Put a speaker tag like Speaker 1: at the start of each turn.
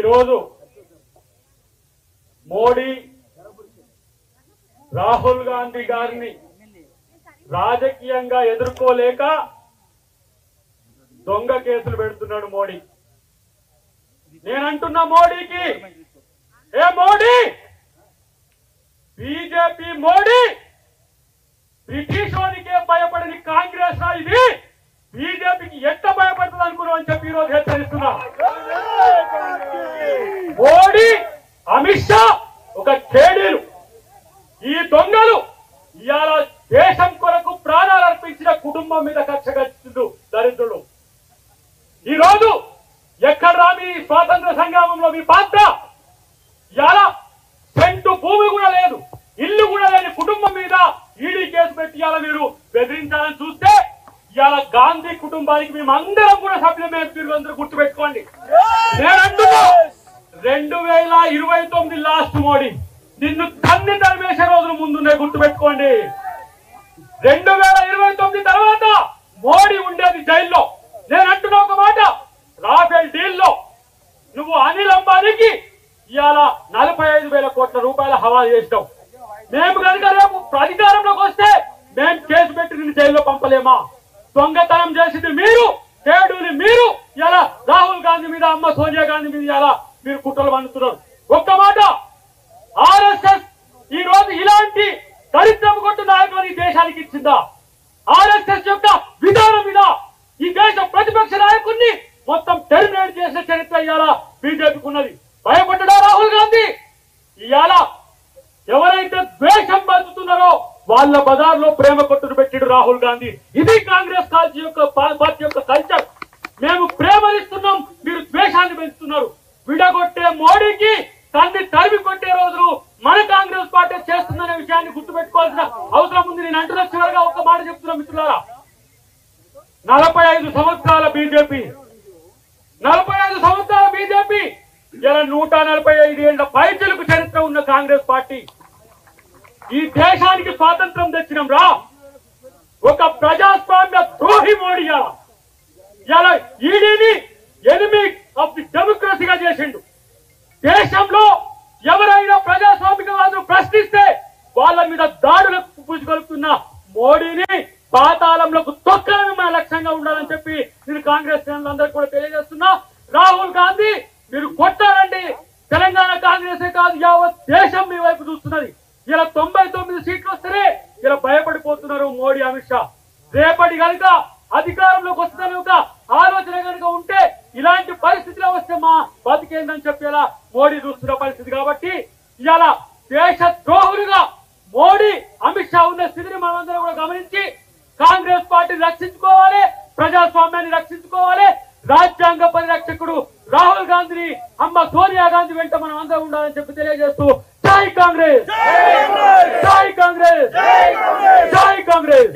Speaker 1: ఈరోజు మోడీ రాహుల్ గాంధీ గారిని రాజకీయంగా ఎదుర్కోలేక దొంగ కేసులు పెడుతున్నాడు మోడీ. నేనంటున్నా మోడీకి, ఏ మోడీ, బీజేపీ మోడీ బ్రిటిష్ వాడికే భయపడని కాంగ్రెస్ ఇది బీజేపీకి ఎట్ట భయపడుతుంది అనుకున్నాం అని చెప్పి ఈరోజు హెచ్చరిస్తున్నా. మోడీ, అమిత్ షా ఒక కేడీలు, ఈ దొంగలు ఇవాళ దేశం కొరకు ప్రాణాలు అర్పించిన కుటుంబం మీద కక్ష కట్టిండు దరిద్రుడు. ఈ రోజు ఎక్కడ రాని స్వాతంత్ర సంగ్రామంలో మీ పాత్ర? ఇవాళ సెంటు భూమి కూడా లేదు, ఇల్లు కూడా లేని కుటుంబం మీద ఈడీ కేసు పెట్టి ఇవాళ మీరు బెదిరించాలని చూస్తే ఇవాళ గాంధీ కుటుంబానికి మేమందరం కూడా సభ్యులమే. మీరు అందరూ గుర్తుపెట్టుకోండి. నేనంటున్నా 2029 లాస్ట్ మోడీ నిన్ను తన్ని తరిమేసే రోజులు ముందున్నాయి, గుర్తుపెట్టుకోండి. 2029 తర్వాత మోడీ ఉండేది జైల్లో. నేను అంటున్నా ఒక మాట, రాఫెల్ డీల్ లో నువ్వు అనిల్ అంబానీకి ఇవాళ 45,000 కోట్ల రూపాయల హవాలా చేసినావు. మేము కనుక రేపు అధికారంలోకి వస్తే మేము కేసు పెట్టి నిన్ను జైల్లో పంపలేమా? దొంగతనం చేసింది మీరు, కేడుని మీరు. ఇలా రాహుల్ గాంధీ మీద, అమ్మ సోనియా గాంధీ మీద ఇలా మీరు కుట్రలు పండుతున్నారు. ఒక్క మాట, ఆర్ఎస్ఎస్ ఈ రోజు ఇలాంటి దరిద్రం కొట్టు నాయకులు ఈ దేశానికి ఇచ్చిందా? ఆర్ఎస్ఎస్ యొక్క విధానం మీద ఈ దేశ ప్రతిపక్ష నాయకుడిని మొత్తం టెర్మినేట్ చేసిన చరిత్ర ఇవాళ బీజేపీకి ఉన్నది. భయపడ్డా రాహుల్ గాంధీ? ఇవాళ ఎవరైతే ద్వేషం పంచుతున్నారో వాళ్ళ బజార్లో ప్రేమ కొట్టును పెట్టిడు రాహుల్ గాంధీ. ఇది కాంగ్రెస్ పార్టీ యొక్క కల్చర్. మేము ప్రేమనిస్తున్నాం, మీరు ద్వేషాన్ని పెంచుతున్నారు. విడగొట్టే మోడీకి తన్ని తరిమి కొట్టే రోజులు మన కాంగ్రెస్ పార్టీ చేస్తుందనే విషయాన్ని గుర్తుపెట్టుకోవాల్సిన అవసరం ఉంది. నేను అంటున్న చివరిగా ఒక మాట చెప్తున్నా మిత్రులారా, 45 సంవత్సరాల బీజేపీ, 45 సంవత్సరాల బీజేపీ ఇలా 145 ఏళ్ల పైచలకు చరిత్ర ఉన్న కాంగ్రెస్ పార్టీ ఈ దేశానికి స్వాతంత్రం తెచ్చినాం రా. ఒక ప్రజాస్వామ్య ద్రోహి మోడీ ఇలా ఈడీని ఎనిమి ఆఫ్ ది డెమోక్రసీగా చేసిండు. దేశంలో ఎవరైనా ప్రజాస్వామికవాదులు ప్రశ్నిస్తే వాళ్ళ మీద దాడులకు పుంజుకొలుపుతున్న మోడీని పాతాళంలోకి తొక్కడమే మన లక్ష్యంగా ఉండాలని చెప్పి నేను కాంగ్రెస్ అందరికీ కూడా తెలియజేస్తున్నా. రాహుల్ గాంధీ మీరు కొట్టారండి, తెలంగాణ కాంగ్రెసే కాదు యావత్ దేశం మీ వైపు చూస్తున్నది. ఇలా 99 సీట్లు వస్తేనే ఇలా భయపడిపోతున్నారు మోడీ, అమిత్ షా. రేపటి కనుక అధికారంలోకి వస్తుందని ఒక ఆలోచన కనుక ఉంటే ఇలాంటి పరిస్థితిలో వస్తే మా బతికేందని చెప్పేలా మోడీ చూస్తున్న పరిస్థితి. కాబట్టి ఇవాళ దేశ ద్రోహులుగా మోడీ, అమిత్ షా ఉన్న స్థితిని మనందరం కూడా గమనించి కాంగ్రెస్ పార్టీని రక్షించుకోవాలి, ప్రజాస్వామ్యాన్ని రక్షించుకోవాలి. రాజ్యాంగ పరిరక్షకుడు రాహుల్ గాంధీని, అమ్మ సోనియా గాంధీ వెంట మనం అందరం ఉండాలని చెప్పి తెలియజేస్తూ జై కాంగ్రెస్, జై కాంగ్రెస్, జై కాంగ్రెస్.